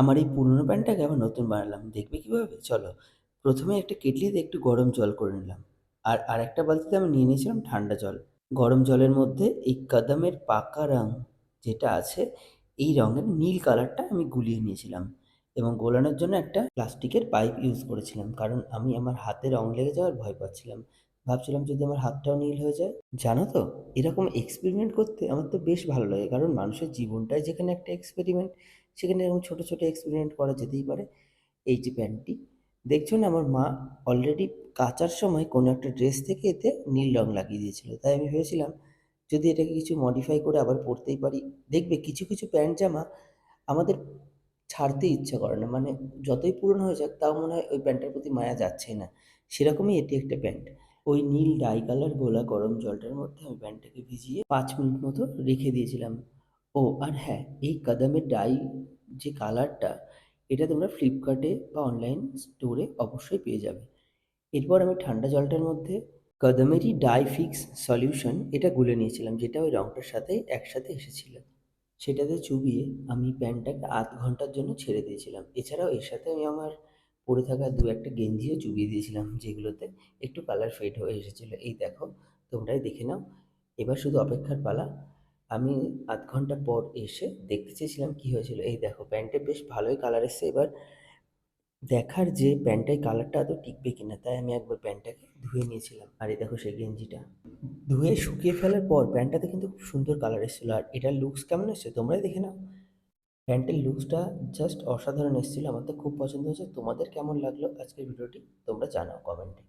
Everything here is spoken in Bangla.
আমার এই পুরনো প্যান্টটাকে আবার নতুন বানালাম। দেখবে কীভাবে? চলো। প্রথমে একটা কেটলিতে একটু গরম জল করে নিলাম। আর আরেকটা বালতিতে আমি নিয়ে নিয়েছিলাম ঠান্ডা জল। গরম জলের মধ্যে এই কদমের পাকা রং যেটা আছে, এই রঙের নীল কালারটা আমি গুলিয়ে নিয়েছিলাম এবং গোলানোর জন্য একটা প্লাস্টিকের পাইপ ইউজ করেছিলাম। কারণ আমি আমার হাতে রং লেগে যাওয়ার ভয় পাচ্ছিলাম। ভাবছিলাম যদি আমার হাতটাও নীল হয়ে যায়। জানো তো, এরকম এক্সপেরিমেন্ট করতে আমার তো বেশ ভালো লাগে। কারণ মানুষের জীবনটাই যেখানে একটা এক্সপেরিমেন্ট, সেখানে এরকম ছোট, ছোট এক্সপেরিমেন্ট করা যেতেই পারে। এই যে প্যান্টটি দেখছো না, আমার মা অলরেডি কাচার সময় কোনো একটা ড্রেস থেকে এতে নীল রং লাগিয়ে দিয়েছিল। তাই আমি ভেবেছিলাম যদি এটাকে কিছু মডিফাই করে আবার পরতেই পারি। দেখবে কিছু, কিছু প্যান্ট জামা আমাদের ছাড়তে ইচ্ছা করে না। মানে যতই পুরনো হয়ে যাক তাও মনে হয় ওই প্যান্টটার প্রতি মায়া যাচ্ছেই না। সেরকমই এটি একটা প্যান্ট। ওই নীল ডাই কালার গোলা গরম জলটার মধ্যে আমি প্যান্টটাকে ভিজিয়ে ৫ মিনিট মতো রেখে দিয়েছিলাম। ও আর হ্যাঁ, এই কাদামের ডাই যে কালারটা, এটা তোমরা ফ্লিপকার্টে বা অনলাইন স্টোরে অবশ্যই পেয়ে যাবে। এরপর আমি ঠান্ডা জলটার মধ্যে কদমেরই ডাই ফিক্স সলিউশন এটা গুলে নিয়েছিলাম, যেটা ওই রংটার সাথে একসাথে এসেছিল। সেটাতে চুবিয়ে আমি প্যান্টটাকে আধ ঘন্টার জন্য ছেড়ে দিয়েছিলাম। এছাড়াও এর সাথে আমি আমার পরে থাকা ২-১ টা গেঞ্জিও চুবিয়ে দিয়েছিলাম, যেগুলোতে একটু কালার ফেড হয়ে এসেছিল। এই দেখো, তোমরাই দেখে নাও। এবার শুধু অপেক্ষার পালা। আমি আধ ঘন্টা পর এসে দেখতে চেয়েছিলাম কী হয়েছিল। এই দেখো, প্যান্টে বেশ ভালোই কালার এসছে। এবার দেখার যে প্যান্টটায় কালারটা আদৌ টিকবে কিনা, তাই আমি একবার প্যান্টটাকে ধুয়ে নিয়েছিলাম। আর এই দেখো সেই গেঞ্জিটা ধুয়ে শুকিয়ে ফেলার পর প্যান্টটাতে কিন্তু খুব সুন্দর কালার এসেছিলো। আর এটার লুকস কেমন এসছে তোমরাই দেখে নাও। প্যান্টের লুকসটা জাস্ট অসাধারণ এসেছিলো। আমার তো খুব পছন্দ হয়েছে। তোমাদের কেমন লাগলো আজকের ভিডিওটি তোমরা জানাও কমেন্টে।